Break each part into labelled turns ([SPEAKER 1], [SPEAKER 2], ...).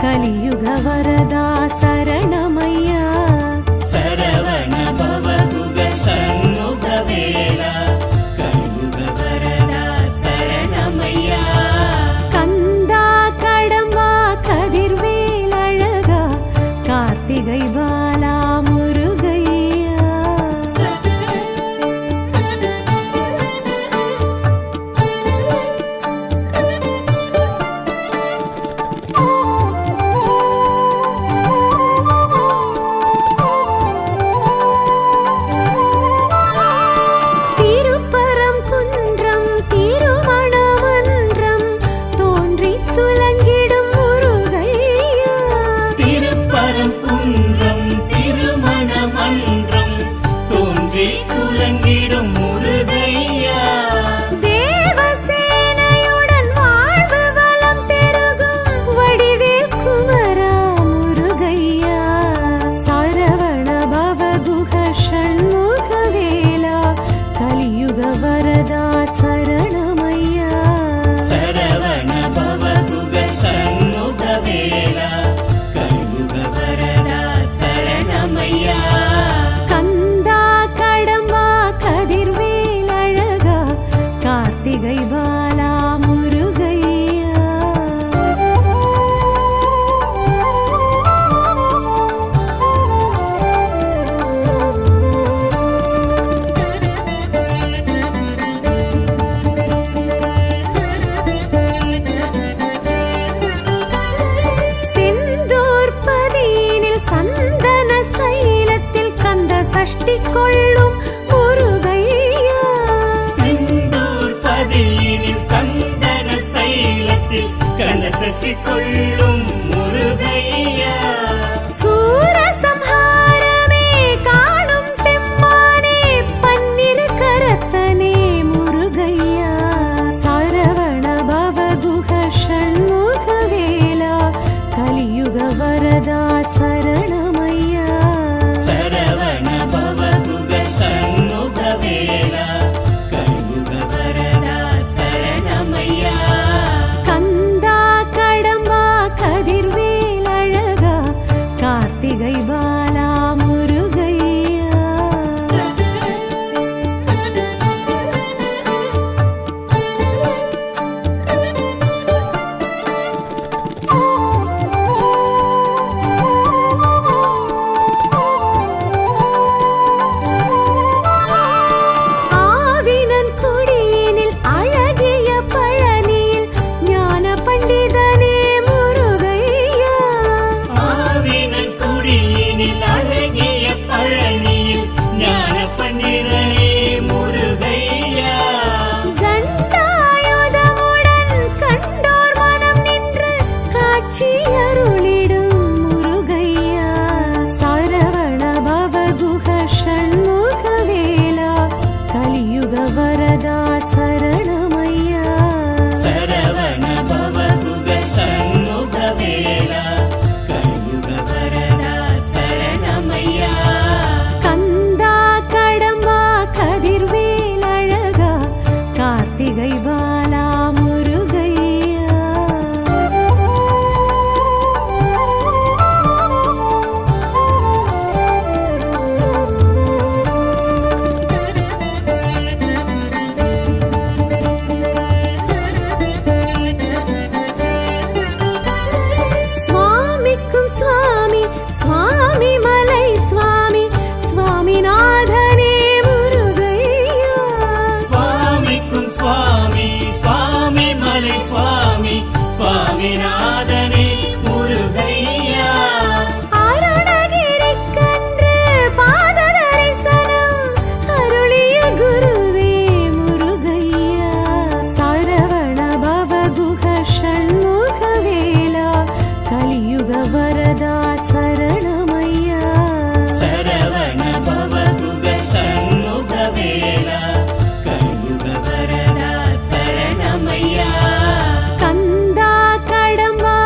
[SPEAKER 1] கலியுக வரதா சரணமையா.
[SPEAKER 2] சரவண பவகுக சண்முக வேலா கலியுக வரதா சரணமையா.
[SPEAKER 1] கந்தா கடம்பா கதிர்வேல் அழகா கார்த்திகை பாலா முருகையா. திருப்பரங்குன்றம் திருமணமன்றம் தோன்றி துலங்கிடும் முருகையா.
[SPEAKER 2] திருப்பரங்குன்றம் திருமணமன்றம் தோன்றி துலங்கிடும் முருகையா.
[SPEAKER 1] தேவசேனையுடன் வாழ்வு வளம் பெருகும் வடிவேல் குமரா முருகையா. சரவண பவகுக ஷண்முக வேலா கலியுக வரதா சரணமையா.
[SPEAKER 2] சரவண பவகுக சண்முக வேலா கலியுக வரதா சரணமையா.
[SPEAKER 1] கந்தா கடம்பா கதிர்வேல் அழகா கார்த்திகை பாலா முருகையா. செந்தூர் பதியினில் சந்தன சைலத்தில் கந்த சஷ்டி கொள்ளும் முருகையா.
[SPEAKER 2] செந்தூர் பதியினில் சந்தன சைலத்தில் கந்த சஷ்டி கொள்ளும் முருகையா.
[SPEAKER 1] சூரசம்ஹாரமே காணும் பெம்மானே பன்னிரு கரத்தனே முருகையா. சரவண பவகுக ஷண்முக வேலா கலியுக வரதா சரணமையா.
[SPEAKER 2] சரவண பவகுக சண்முக வேலா கலியுக வரதா சரணமையா.
[SPEAKER 1] கந்தா கடம்பா கதிர்வேல் அழகா கார்த்திகை பாலா முருகையா. ஆவினன் குடியினில் அழகிய பழனியில் ஞான பண்டிதனே முருகையா.
[SPEAKER 2] ஆவினன் குடியினில் அழகிய பழனியில் ஞான பண்டிதனே முருகையா.
[SPEAKER 1] கண்டாயுதமுடன் கண்டோர் மனம் நின்று காட்சி அருளிடும் முருகையா. சரவண பவகுக ஷண்முக வேலா கலியுக வரதா சரணமையா.
[SPEAKER 2] சரவண பவகுக சண்முக வேலா கலியுக வரதா சரணமையா.
[SPEAKER 1] கந்தா கடம்பா கதிர்வேல் அழகா கார்த்திகை பாலா முருகையா. சுவாமிக்கும் சுவாமி சுவாமி மலை சுவாமி சுவாமிநாதனே முருகையா.
[SPEAKER 2] சுவாமிக்கும் சுவாமி சுவாமி மலை சுவாமி சுவாமிநாதனே முருகையா.
[SPEAKER 1] அருணகிரிக்கன்று பாத தரிசனம் அருளிய குருவே முருகையா. சரவண பவகுக ஷண்முக வேலா கலியுக வரதா சரணமையா.
[SPEAKER 2] சரவண பவகுக சண்முக வேலா கலியுக வரதா சரணமையா.
[SPEAKER 1] கந்தா கடம்பா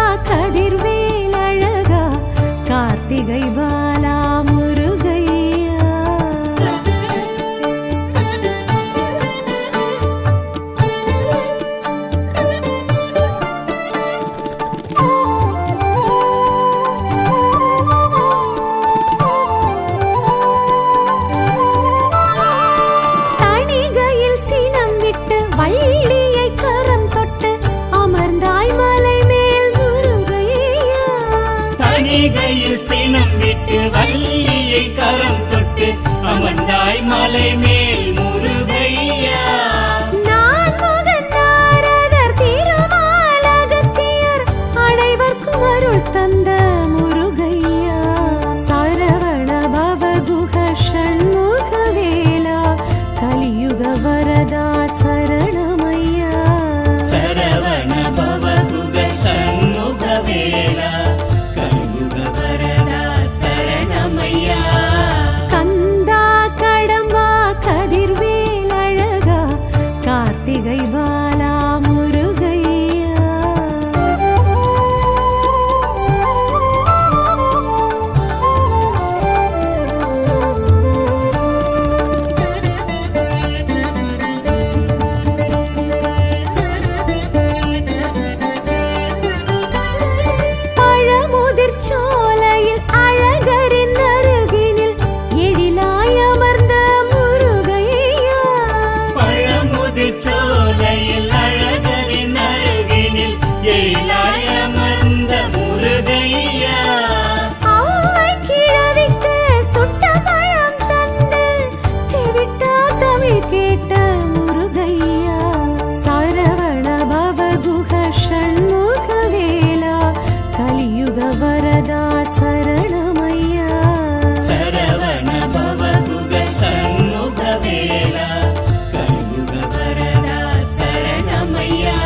[SPEAKER 2] வைகையில் சினம் விட்டு வள்ளியை கரம் தொட்டு அமர்ந்தாய் மலை மேல் முருகையா.
[SPEAKER 1] நான் முகன் நாரதர் திருமாலகத்தியர் அனைவர்க்கும் அருள் தந்த முருகையா. சரவண பவகுஹ ஷண்முக வேலா கலியுக வரதா சரணமையா.
[SPEAKER 2] சரவண பவகுக சண்முக வேலா கலியுக வரதா சரணமையா.
[SPEAKER 1] கந்தா கடம்பா கதிர்வேல் அழகா கார்த்திகை பாலா முருகையா. பழமுதிர் சோலையில் அழகரின் அருகினில் எழிலாய் அமர்ந்த முருகையா.
[SPEAKER 2] பழமுதிர் சோலையில் அழகரின் அருகினில் எழிலாய் அமர்ந்த முருகையா.
[SPEAKER 1] அவ்வை கிழவிக்கு சுட்ட பழம் தந்து தெவிட்டா தமிழ் கேட்ட முருகையா. சரவண பவகுஹ ஷண்முக வேலா கலியுக வரதா சரணமையா.
[SPEAKER 2] சரவண பவகுக சண்முக வேலா கலியுக வரதா சரணமையா.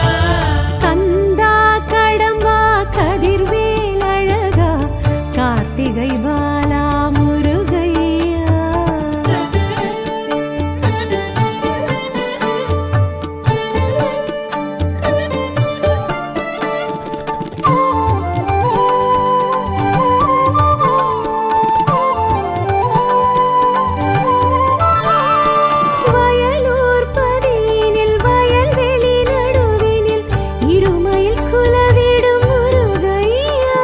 [SPEAKER 1] கந்தா கடம்பா கதிர்வேல் அழகா கார்த்திகை பாலா முருகையா. வயலூர் பதியினில் வயல்வெளி நடுவினில் இருமையில் குலவிடும் முருகையா.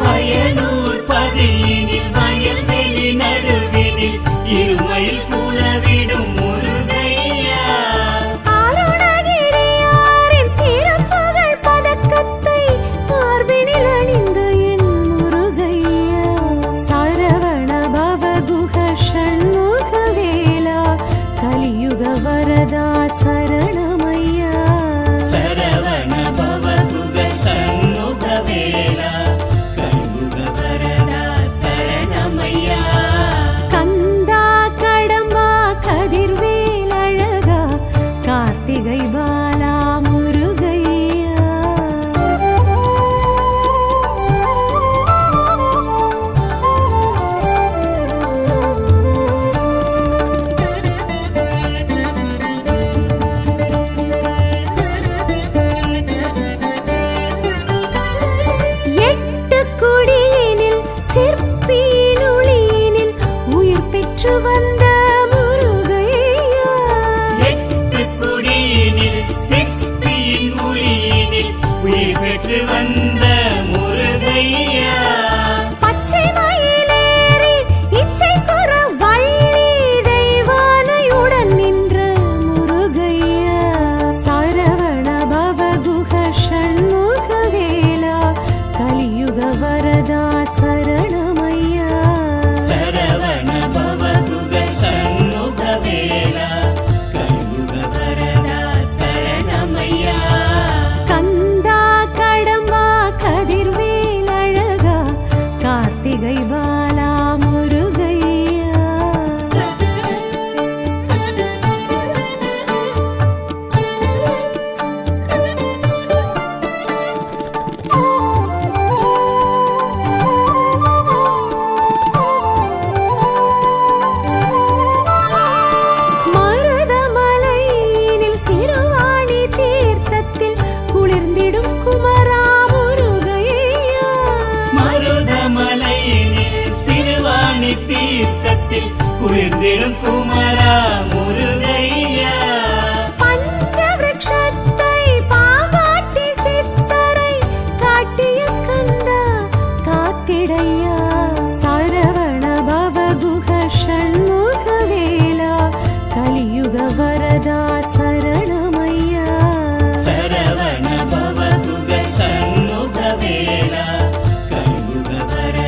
[SPEAKER 2] வயலூர் பதியினில் வயல்வெளி நடுவினில் இருமையில் குலவிடும் முருகையா.
[SPEAKER 1] அருணகிரியாரின் திருப்புகழ் பதக்கத்தை மார்பினில் அணிந்த என் முருகையா. சரவண பவகுஹ ஷண்முக வேலா கலியுக வரதா சரணமையா.
[SPEAKER 2] சரவண பவகுக சண்முக வேலா கலியுக வரதா சரணமையா.
[SPEAKER 1] கந்தா கடம்பா கதிர்வேல் அழகா கார்த்திகை பாலா முருகையா. எட்டு குடியினில் சிற்பியின் ஒளியினில் உயிர் பெற்று வந்த முருகையா.
[SPEAKER 2] எட்டு குடியினில் சிற்பியின் ஒளியினில் உயிர் பெற்று வந்த முருகையா.
[SPEAKER 1] பச்சை மயிலேறி இச்சை குற வள்ளி தெய்வானையுடன் நின்ற முருகையா. சரவண பவகுஹ ஷண்முக வேலா கலியுக வரதா சரணமையா.
[SPEAKER 2] சரவண பவகுக சண்முக வேலா கலியுக வரதா சரணமையா.
[SPEAKER 1] கந்தா கடம்பா கதிர்வேல் அழகா கார்த்திகை பாலா முருகையா. மருதமலையினில் சிறுவாணி தீர்த்தத்தில் குளிர்ந்திடும் குமரா முருகையா.
[SPEAKER 2] மருதமலையினில் சிறுவாணி தீர்த்தத்தில் குளிர்ந்திடும் குமரா முருகையா.
[SPEAKER 1] பஞ்சவிருட்சத்தை பாவாட்டி சித்தரை காட்டிய கந்தா காத்திடையா. சரவண பவகுஹ ஷண்முக வேலா கலியுக வரதா சரணமையா.
[SPEAKER 2] சரவண பவகுக சண்முக வேலா கலியுக வரதா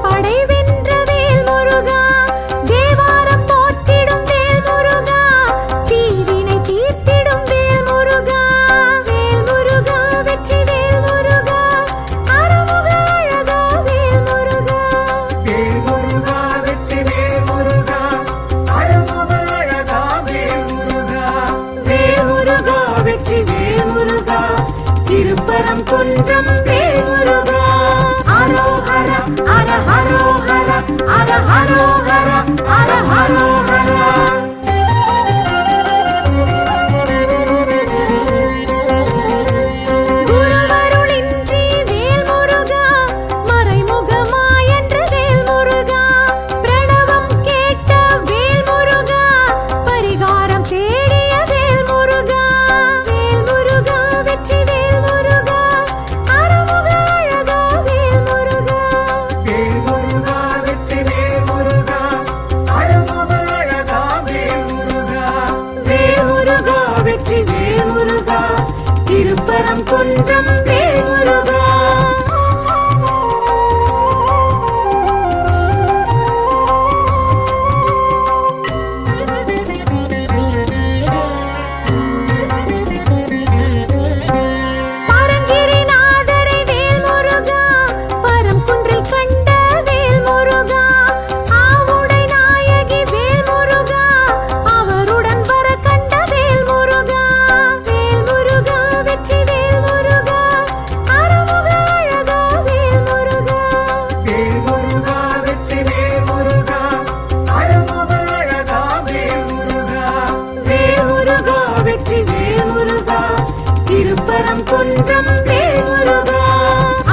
[SPEAKER 1] படை வென்ற வேல் முருகா தேவாரம் போற்றிடும் வேல் முருகா தீவினை தீர்த்திடும் வேல் முருகா வெற்றி வேல் முருகா அருமுக அழகா வேல் முருகா
[SPEAKER 3] வேல் முருகா வெற்றி வேல் முருகா அருமுக அழகா வேல் முருகா
[SPEAKER 1] வேல் முருகா வெற்றி வேல் முருகா திருப்பரம் குன்றம் வேல் முருகா அரோஹர அர ஹரோஹர அர ஹரோஹர அர ஹரோஹர குருவருளின்றி வேல் முருகா மறைமுகமாயென்ற வேல் முருகா பிரணவம் கேட்ட வேல் முருகா பரிகாரம் தேடிய வேல் முருகா வெற்றி வேல் முருகா அருமுக அழகா வேல் முருகா
[SPEAKER 3] வேல் முருகா வெற்றி வேல் முருகா அருமுக அழகா வேல் முருகா
[SPEAKER 1] வேல் முருகா வெற்றி வேல் முருகா திருப்பரம் குன்றம் வேல் முருகா பரங்கிரிநாதரை வேல் முருகா பரம் குன்றில் கண்ட வேல் முருகா ஆவுடை நாயகி வேல் முருகா அவருடன் வர கண்ட வேல் முருகா வெற்றி வேல் முருகா அருமுக அழகா வேல் முருகா
[SPEAKER 3] வேல் முருகா வெற்றி வேல் முருகா அருமுக அழகா வேல் முருகா
[SPEAKER 1] வேல் முருகா வெற்றி வேல் முருகா திருப்பரம் குன்றம் வேல் முருகா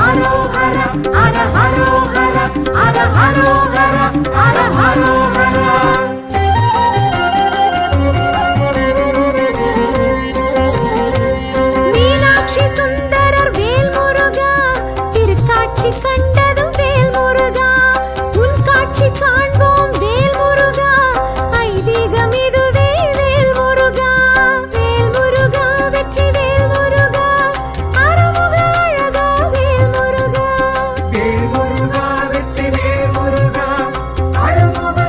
[SPEAKER 1] அரோஹர அர ஹரோஹர அர ஹரோஹர அர ஹரோஹர மீனாட்சி சுந்தரர் வேல் முருகா திருக்காட்சி கண்டதும் வேல் முருகா உன் காட்சி காண்போம் வேல் முருகா ஐதீகம் இதுவே வேல் முருகா வெற்றி வேல் முருகா அருமுக அழகா வேல் முருகா
[SPEAKER 3] வேல் முருகா வெற்றி வேல் முருகா அருமுக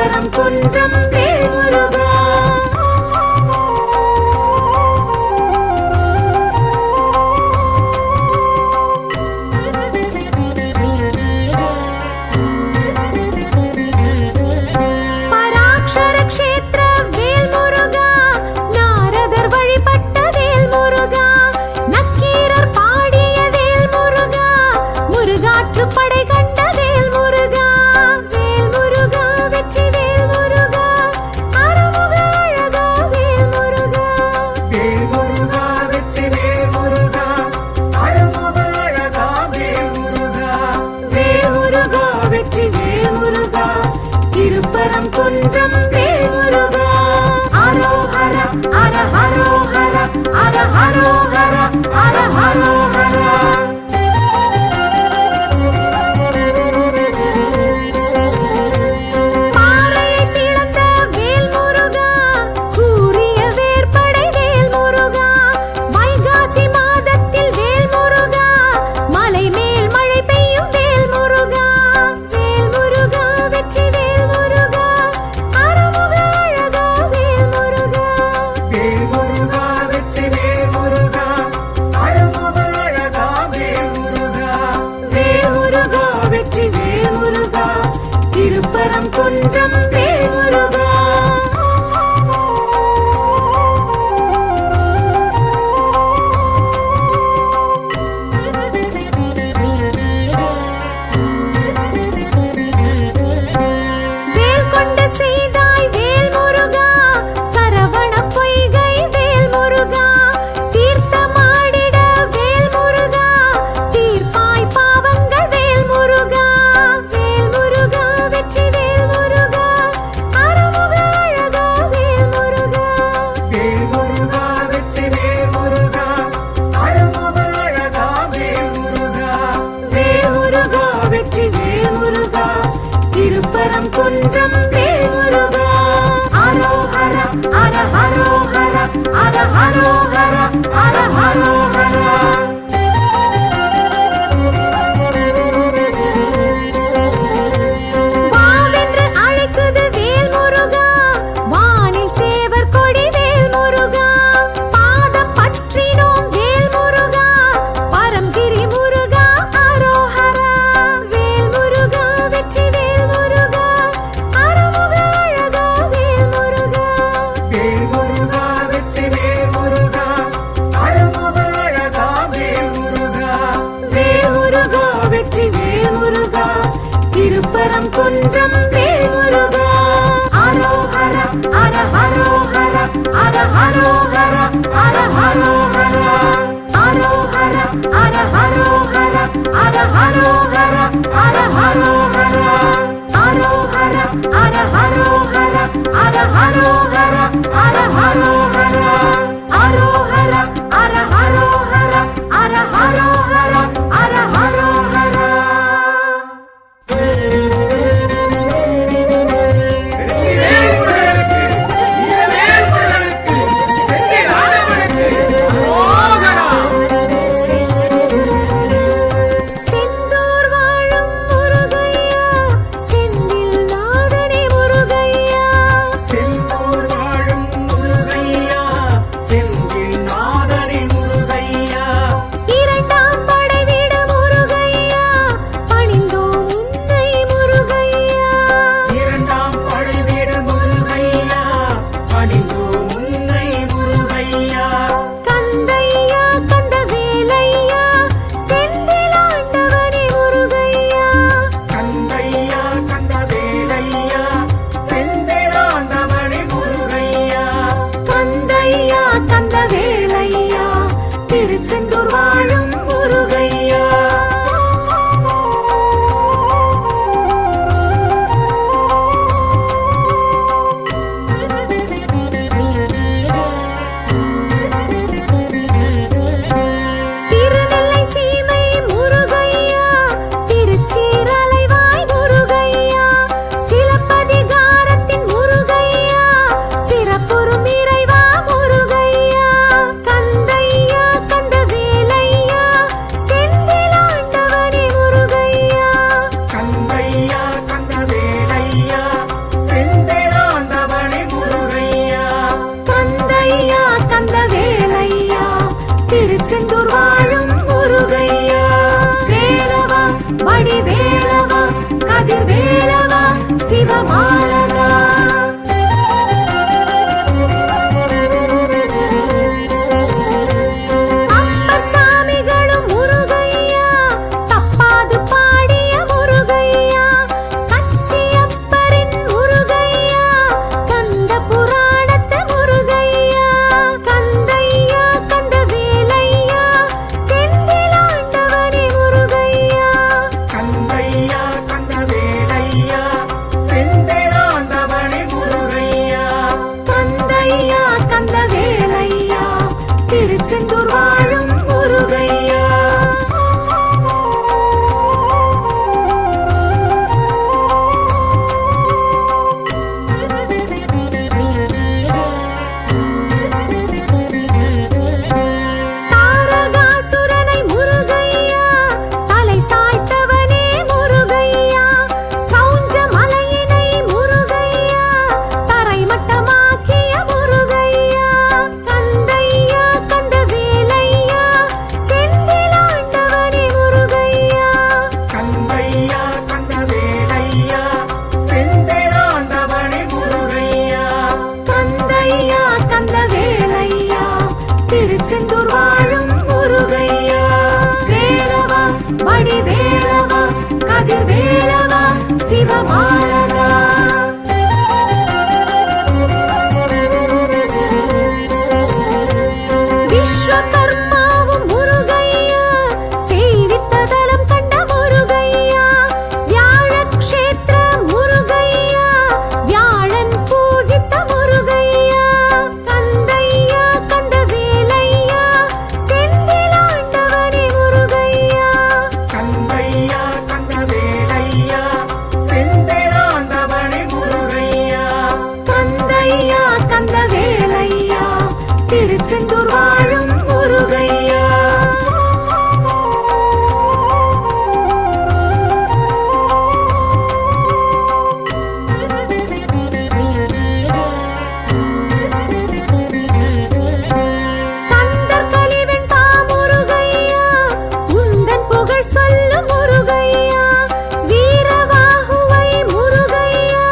[SPEAKER 1] திருப்பரம் குன்றம் வேல் முருகா. பராக்ஷர க்ஷேத்திர வேல் முருகா, நாரதர் வழிபட்ட வேல் முருகா, நக்கீரர் பாடிய வேல் முருகா, முருகாற்று படை கண்ட வேல் முருகா. வேல் முருகா வெற்றி வேல் முருகா, அருமுக அழகா வேல் முருகா.
[SPEAKER 3] வேல் முருகா வெற்றி வேல் முருகா, அருமுக அழகா வேல் முருகா.
[SPEAKER 1] வேல் முருகா வெற்றி வேல் முருகா, திருப்பரம் குன்றம் வேல் முருகா. அரோஹர அர ஹரோஹர அர ஹரோஹர அர ஹரோஹர. பாறையை பிளந்த வேல் முருகா, கூரிய வேற்படை வேல் முருகா, வைகாசி மாதத்தில் வேல் முருகா, மலை மேல் மழை பெய்யும் வேல் முருகா. வேல் முருகா வெற்றி வேல் முருகா, அருமுக அழகா வேல் முருகா.
[SPEAKER 3] வேல் முருகா வெற்றி வேல் முருகா, அருமுக அழகா வேல் முருகா.
[SPEAKER 1] வேல் முருகா வெற்றி வேல் முருகா, திருப்பரம் குன்றம் வேல் முருகா. வேல் கொண்ட செய்தாய் வேல் முருகா, சரவண பொய்கை வேல் முருகா, தீர்த்தமாடிட வேல் முருகா, தீர்ப்பாய் பாவங்கள் வேல் முருகா. வேல் முருகா வெற்றி வேல் முருகா, அருமுக அழகா வேல் முருகா.
[SPEAKER 3] வேல் முருகா வெற்றி வேல் முருகா, அருமுக அழகா வேல் முருகா.
[SPEAKER 1] வேல் முருகா வெற்றி வேல் முருகா, திருப்பரம் குன்றம் வேல் முருகா. அரோஹர அர ஹரோஹர அர ஹரோஹர அர ஹரோஹர. வாவென்று அழைக்குது வேல் முருகா, வானில் சேவர் கொடி வேல் முருகா, பாதம் பற்றினோம் வேல் முருகா, பரம்கிரி முருகா அரோஹரா. வேல் முருகா வெற்றி வேல் முருகா, அருமுக அழகா வேல் முருகா.
[SPEAKER 3] வேல் முருகா வெற்றி வேல் முருகா, அருமுக அழகா வேல் முருகா.
[SPEAKER 1] வேல் முருகா வெற்றி வேல் முருகா, திருப்பரம் குன்றம் வேல் முருகா. அரோஹர அர ஹரோஹர அர ஹரோஹர அர ஹரோஹர. அரோஹர அர ஹரோஹர அர ஹரோஹர அர ஹரோஹர. அரோஹர அர ஹரோஹர அர ஹரோஹர அர ஹரோஹர. அரோஹர அர ஹரோஹர அர ஹரோஹர அர ஹரோஹர.
[SPEAKER 3] வேல் முருகனுக்கு, வீரவேல் முருகனுக்கு, செந்தில் ஆண்டவனுக்கு அரோகரா.
[SPEAKER 1] செந்தூர் வாழும் முருகையா, செந்தில் நாதனே முருகையா.
[SPEAKER 3] செந்தூர் வாழும் முருகையா, செந்தில் நாதனி முருகையா.
[SPEAKER 1] இரண்டாம் திருச்செந்தூர் வாழும் முருகையா. வேலவா வடிவேலவா கதிர்வேலவா சிவபாலகா. விஸ்வகர்மாவும் முருகையா, சேவித்த தலம் கண்ட முருகையா. வியாழக்ஷேத்திர முருகையா, வியாழன் பூஜித்த முருகையா. கந்தையா கந்தவேலையா, செந்திலாண்டவனே முருகையா.
[SPEAKER 3] கந்தையா கந்தவேலையா, செந்திலாண்டவனே முருகையா.
[SPEAKER 1] கந்தையா கந்தவேலையா, திருச்செந்தூர் வாழும் முருகையா. கந்தர் கலிவெண் பா முருகையா, உந்தன் புகழ் சொல்லும் முருகையா. வீரவாகுவை முருகையா,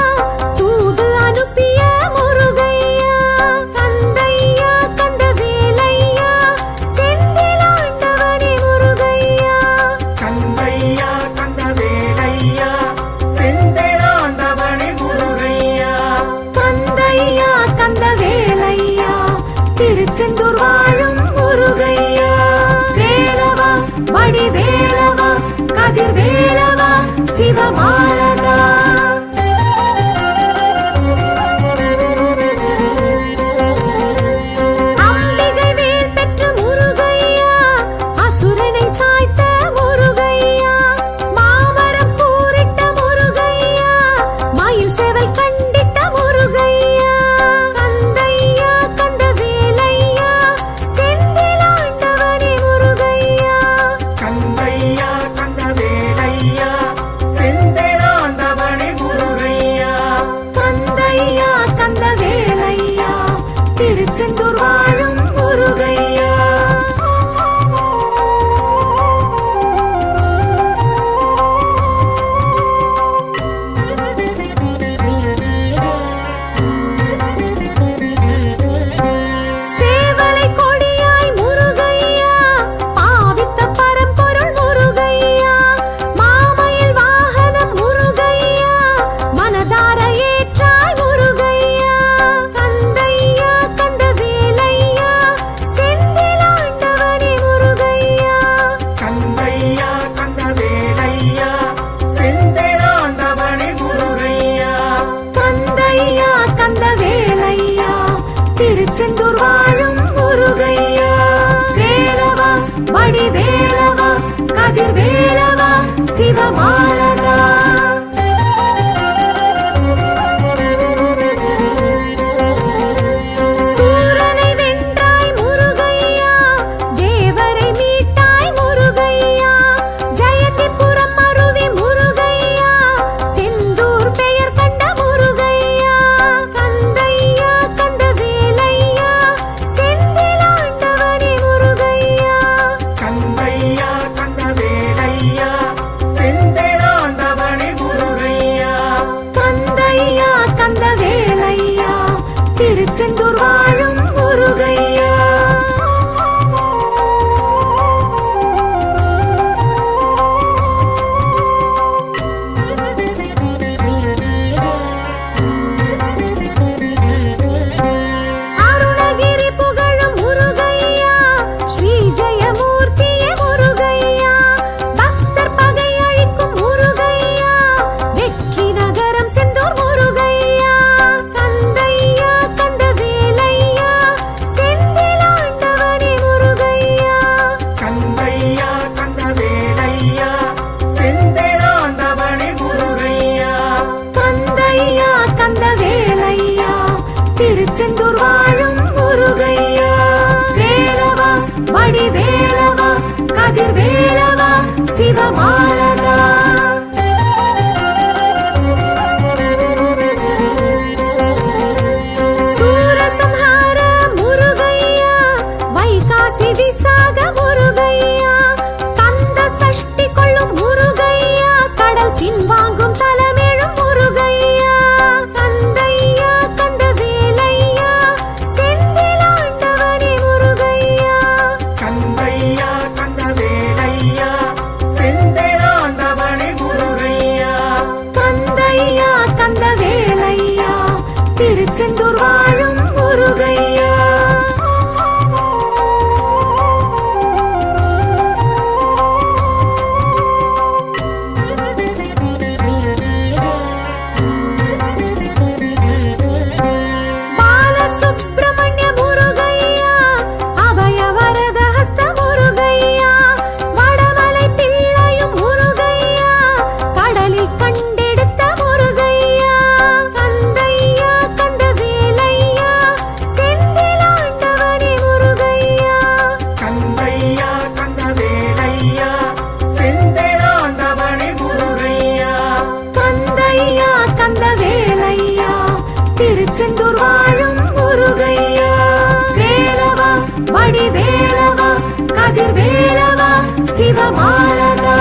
[SPEAKER 1] தூது அனுப்பிய முருகையா. கந்தையா கந்தவேலையா, செந்திலாண்டவனே முருகையா.
[SPEAKER 3] கந்தையா கந்தவேலையா, செந்திலாண்டவனே முருகையா.
[SPEAKER 1] கந்தையா கந்தவேலையா, திருச்செந்தூர் வாழும் முருகையா. வேலவா வடிவேலவா கதிர்வேலவா சிவபாலகா. அம்பிகை வேல் பெற்ற முருகையா, அசுரனை சாய்த்த முருகையா. மாமரம் கூறிட்ட முருகையா, மயில் சேவல் கண்டிட்ட முருகையா. கந்தையா கந்தவேலையா, செந்திலாண்டவனே முருகையா.
[SPEAKER 3] கந்தையா கந்தவேலையா, செந்திலாண்டவனே முருகையா.
[SPEAKER 1] கந்தையா கந்தவேலையா, திருச்செந்தூர் வாழும் முருகையா. சேவலை கொடியாய் முருகையா, பாவித்த பரம்பொருள் முருகையா. மாமயில் வாகனம் முருகையா, மனதார ஏற்றாய் முருகையா. கந்தையா கந்தவேலையா, செந்திலாண்டவனே முருகையா.
[SPEAKER 3] கந்தையா கந்தவேலையா, செந்திலாண்டவனே முருகையா.
[SPEAKER 1] கந்தையா கந்தவேலையா, திருச்செந்தூர் வாழும் முருகையா. வேலவா வடிவேலவா கதிர்வேலவா சிவபாலகா. சூரனை வென்றாய் முருகையா, தேவரை மீட்டாய் முருகையா. ஜெயந்திபுரம் அருவி முருகையா, செந்தூர் பெயர் கண்ட முருகையா. கந்தையா கந்தவேலையா, செந்திலாண்டவனே முருகையா.
[SPEAKER 3] கந்தையா கந்தவேலையா, செந்திலாண்டவனே முருகையா.
[SPEAKER 1] கந்தையா கந்தவேலையா, திருச்செந்தூர் வாழும் முருகையா. அருணகிரி புகழும் முருகையா, ஸ்ரீ ஜெயமூர்த்தியே முருகையா. பக்தர் பகை அழிக்கும் முருகையா, வெற்றி நகரம் செந்தூர் முருகையா. கந்தையா கந்தவேலையா, செந்திலாண்டவனே முருகையா.
[SPEAKER 3] கந்தையா கந்தவேலையா, செந்திலாண்டவனே முருகையா.
[SPEAKER 1] கந்தையா கந்தவேலையா, திருச்செந்தூர் வாழும் முருகையா. வேலவா வடிவேலவா கதிர்வேலவா சிவபாலகா. சூரசம்ஹார முருகையா, வைகாசி விசாக முருகையா. கந்த சஷ்டி கொள்ளும் முருகையா, கடல் பின்வாங்கும் தலமேழும் முருகையா. கந்தையா கந்தவேலையா, செந்திலாண்டவனே முருகையா. திருச்செந்தூர் வாழும் முருகையா. பாலசுப்ரமணிய முருகையா, அபயவரத ஹஸ்த முருகையா, வடமலை பிள்ளையும் முருகையா, கடலில் கண்டெடுத்த முருகையா, கந்தையா கந்தவேலையா, செந்திலாண்டவனே முருகையா.
[SPEAKER 3] கந்தையா கந்தவேலையா, செந்திலாண்டவனே முருகையா.
[SPEAKER 1] கந்தையா கந்தவேலையா, திருச்செந்தூர் வாழும் முருகையா. வேலவா வடிவேலவா, கதிர்வேலவா, சிவபாலகா.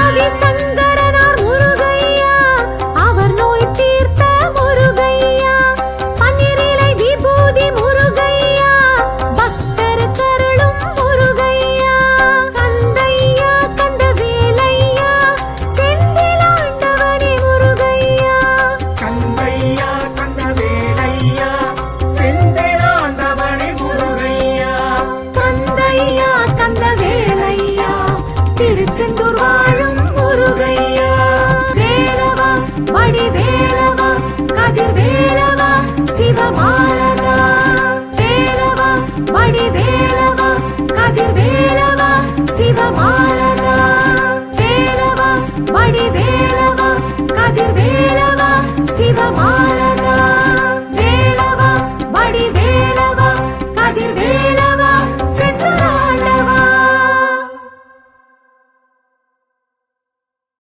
[SPEAKER 1] ஆதிசங்கரனார் முருகையா, அவர் நோய் தீர்த்த முருகையா, பன்னிரிலை விபூதி முருகையா, பக்தர் கருளும் முருகையா. கந்தையா கந்தவேலையா, செந்திலாண்டவனே முருகையா.
[SPEAKER 3] கந்தையா கந்தவேலையா, செந்திலாண்டவனே முருகையா.
[SPEAKER 1] கந்தையா கந்தவேலையா, திருச்செந்தூர் வாழும்